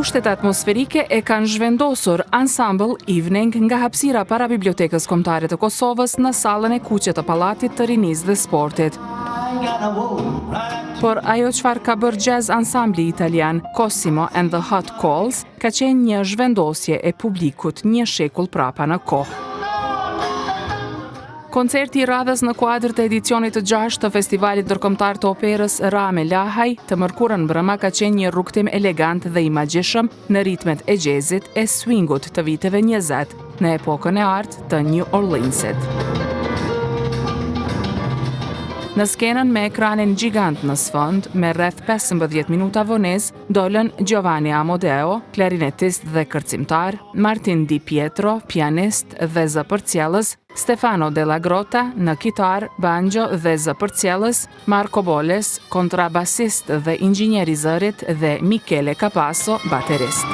Kushtet atmosferike e kanë zhvendosur Ensemble Evening nga hapësira para Bibliotekës Kombëtare të Kosovës në sallën e kuqe të Pallatit të Rinisë dhe Sportit. Por ajo çfarë ka bërë jazz ansambli italian Cosimo and the Hot Calls ka qenë një zhvendosje e publikut një shekull prapa në kohë. Koncerti i radhës në kuadër të edicionit të 6 të Festivalit Ndërkombëtar të Operës Rame Lahaj të mërkurën mbrëma ka qenë një rrugtim elegant dhe imagjishëm në ritmet e jazzit e swingut të viteve 20 në epokën e artë të New Orleansit. Në skenën me ekranin gjigant në sfond, me rreth 15 minuta vonesë, dolën Giovanni Amodeo, klarinetist dhe kërcimtar, Martin Di Pietro, pianist dhe zëpërcjellës, Stefano Della Grotta në kitar, banjo dhe zëpërcjellës, Marco Boles, kontrabasist dhe inxhinier i zërit dhe Michele Capasso, baterist.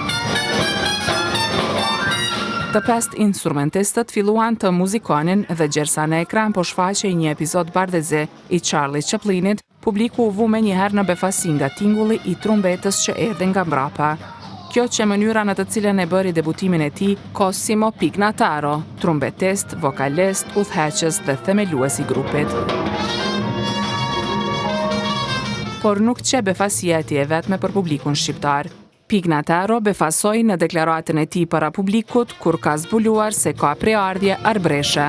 Të 5 instrumentistët filluan të muzikonin dhe gjersa në ekran po shfaqej një epizod bardhëzi i Charlie Chaplinit, publiku u vu menjëherë në befasi nga tingulli i trumbetës që erdhi nga mbrapa. Kjo që mënyra në të cilën e bëri debutimin e tij Cosimo Pignataro, trumbetist, vokalist, udhëheqës dhe themelues i grupit. Por nuk që befasia e tij e vetme për publikun shqiptar. Pignataro befasoi në deklaratën e tij para publikut kur ka zbuluar se ka preardhje arbreshe.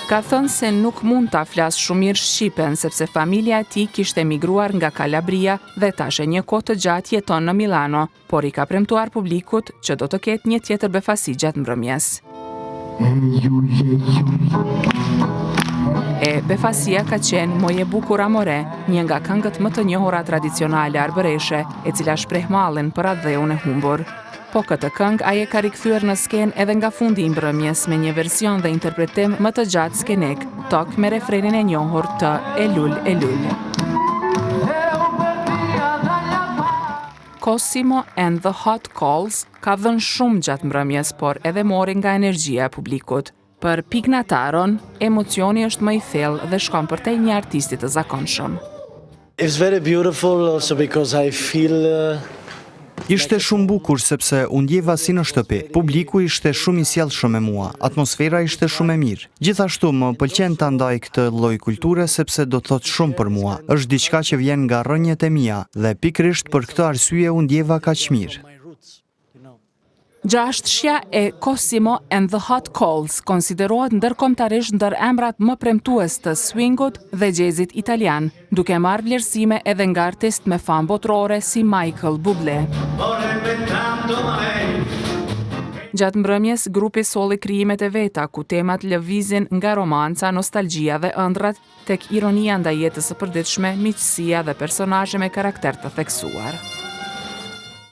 Ka thënë se nuk mund ta flas shumë mirë shqipen sepse familja e tij kishte emigruar nga Kalabria dhe tash e një kohë të gjatë jeton në Milano, por i ka premtuar publikut që do të ketë një tjetër befasi gjatë mbrëmjes. E befasia ka qenë Moje bukur amore, një nga këngët më të njohura tradicionale arbëreshe, e cila shpreh mallin për atë e humbur. Po këtë këngë ai e ka rikthyer në skenë edhe nga fundi i mbrëmjes me një version dhe interpretim më të gjatë skenik, tok me refrenin e njohur të Elul Elul. Cosimo and the Hot Calls ka dhënë shumë gjatë mbrëmjes, por edhe mori nga energjia e publikut. Për Pignataron, emocioni është më i thellë dhe shkon përtej një artisti të zakonshëm. It's very beautiful also because I feel Ishte shumë bukur sepse u ndjeva si në shtëpi. Publiku ishte shumë i sjellshëm me mua, atmosfera ishte shumë e mirë. Gjithashtu më pëlqen ta ndaj këtë lloj kulture sepse do thotë shumë për mua. Është diçka që vjen nga rrënjët e mia dhe pikërisht për këtë arsye u ndjeva kaq mirë. Gjashtëshja e Cosimo and the Hot Calls konsiderohet ndërkombëtarisht ndër emrat më premtues të swingut dhe jazzit italian, duke marrë vlerësime edhe nga artist me famë botërore si Michael Bublé. Gjatë mbrëmjes, grupi solli krijimet e veta, ku temat lëvizin nga romanca, nostalgjia dhe ëndrat, tek ironia ndaj jetës së përditshme, miqësia dhe personazhe me karakter të theksuar.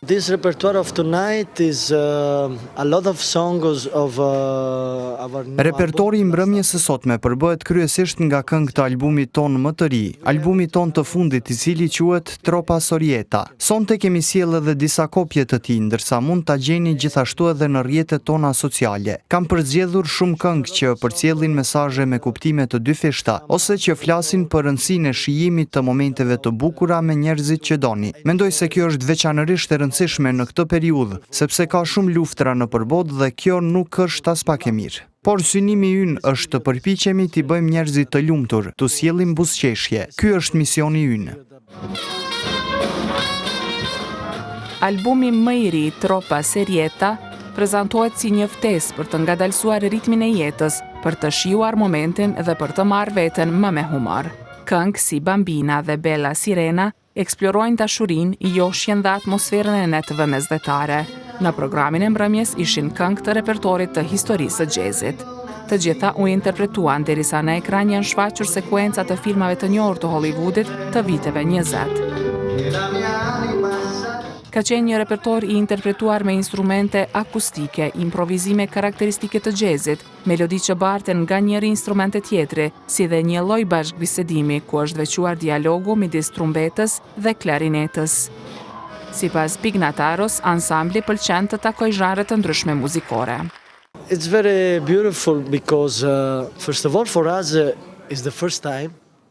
This repertoire of tonight is a lot of songs of our new Repertori i mbrëmjes së sotme përbëhet kryesisht nga këngë të albumit ton më të ri, albumit ton të fundit i cili quhet Tropa Sorieta. Sonte kemi sjellë edhe disa kopje të tij, ndërsa mund ta gjeni gjithashtu edhe në rrjetet tona sociale. Kam përzgjedhur shumë këngë që përcjellin mesazhe me kuptime të dyfishta, ose që flasin për rëndësinë e shijimit të momenteve të bukura me njerëzit që doni. Mendoj se kjo është veçanërisht e rëndësishme në këtë periudhë, sepse ka shumë luftra në përbot dhe kjo nuk është as pak e mirë. Por synimi ynë është të përpiqemi t'i bëjmë njerëzit të lumtur, t'u sjellim buzëqeshje. Ky është misioni ynë. Albumi më i ri, Tropa Sorieta, prezantohet si një ftesë për të ngadalësuar ritmin e jetës, për të shijuar momentin dhe për të marrë veten më me humor. Këngë si Bambina dhe Bella Sirena eksplorojnë dashurinë, joshjen dhe atmosferën e netëve mesdhetare. Në programin e mbrëmjes ishin këngë të repertorit të historisë së jazzit. Të gjitha u interpretuan derisa në ekran janë shfaqur sekuenca të filmave të njohur të Hollywoodit të viteve 20. Ka qenë një repertor i interpretuar me instrumente akustike, improvizime karakteristike të jazzit, melodi që barten nga njëri instrument e tjetri, si dhe një lloj bashkëbisedimi ku është veçuar dialogu midis trumbetës dhe klarinetës. Sipas Pignataros, ansambli pëlqen të takojë zhanre të ndryshme muzikore. It's very beautiful because first of all for us is the first time.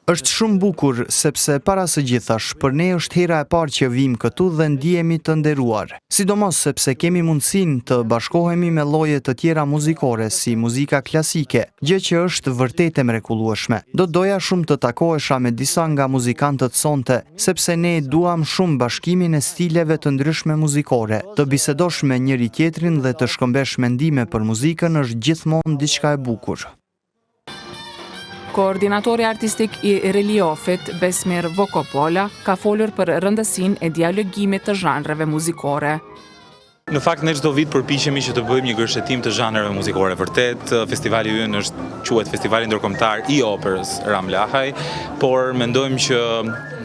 Është shumë bukur sepse para së gjithash për ne është hera e parë që vim këtu dhe ndihemi të nderuar. Sidomos sepse kemi mundësinë të bashkohemi me lloje të tjera muzikore si muzika klasike, gjë që është vërtet e mrekullueshme. Do doja shumë të takohesha me disa nga muzikantët sonte, sepse ne duam shumë bashkimin e stileve të ndryshme muzikore. Të bisedosh me njëri tjetrin dhe të shkëmbesh mendime për muzikën është gjithmonë diçka e bukur. Koordinatori artistik I Reliofit, Besmir Vokopola, ka folur për rëndësinë e dialogimit të zhanreve muzikore. Në fakt, ne çdo vit përpiqemi që të bëjmë një gërshetim të zhanreve muzikore. Vërtet, festivali ynë quhet Festivali Ndërkombëtar I Operës Ram Lahaj, por mendojmë që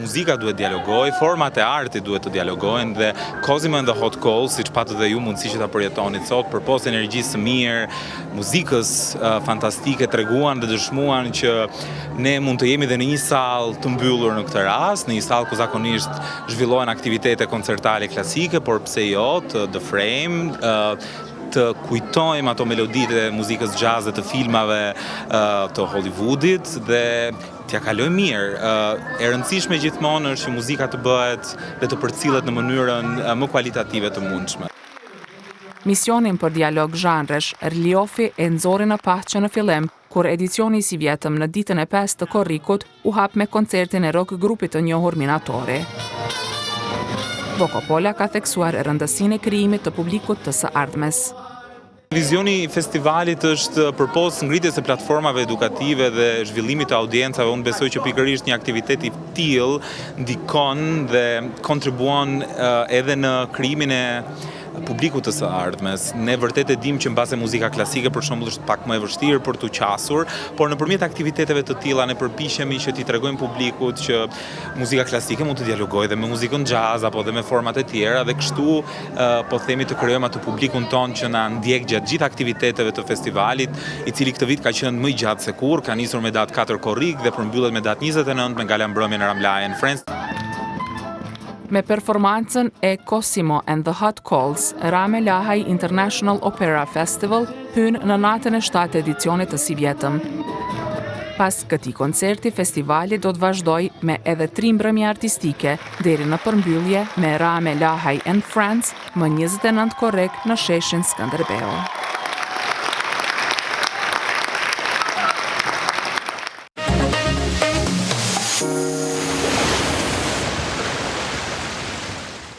muzika duhet dialogoj, format e artit duhet të dialogojnë dhe Cosimo and the Hot Coals, siç patët dhe ju mundësi që ta përjetonit sot, përpos energjisë së mirë, muzikës fantastike, treguan dhe dëshmuan që ne mund të jemi dhe në një sallë të mbyllur në këtë rast, në një sallë ku zakonisht zhvillohen aktivitete koncertale klasike, por pse jo, The Frame, të kujtojmë ato meloditë e muzikës jazz dhe të filmave të Hollywoodit dhe t'ja kaloj mirë. E rëndësishme gjithmonë është që muzika të bëhet dhe të përcillet në mënyrën më kualitative të mundshme. Misionin për dialog zhanresh, Reliofi e nxori në pas që në fillim, kur edicioni si vjetëm në ditën e 5 të korrikut u hap me koncertin e rock grupit të njohur Minatori. Vokopola ka theksuar rëndësinë e krijimit të publikut të së ardhmes. Vizioni I festivalit është përpos ngritjes së platformave edukative dhe zhvillimit të audiencave. Unë besoj që pikërisht një aktivitet I tillë ndikon dhe kontribuon edhe në krijimin e publikut të së ardhmes. Ne vërtet e dim që mbase muzika klasike për shembull është pak më e vështirë për t'u qasur, por nëpërmjet aktiviteteve të tilla ne përpiqemi që t'i tregojmë publikut që muzika klasike mund të dialogojë dhe me muzikën jazz apo dhe me format e tjera dhe kështu po themi të krijojmë atë publikun ton që na ndjek gjatë gjithë aktiviteteve të festivalit, I cili këtë vit ka qenë më I gjatë se kurrë, ka nisur me datë 4 korrik dhe përmbyllet me datë 29 me gala mbrëmje në Ram Lahaj and Friends. Me performancën e Cosimo and the Hot Coals, Ram Lahaj International Opera Festival hyn në natën e 7 edicionit të si vjetëm. Pas këtij koncerti, festivali do të vazhdoj me edhe 3 mbrëmje artistike, deri në përmbyllje me Ram Lahaj and Friends më 29 korrik në sheshin Skënderbeu.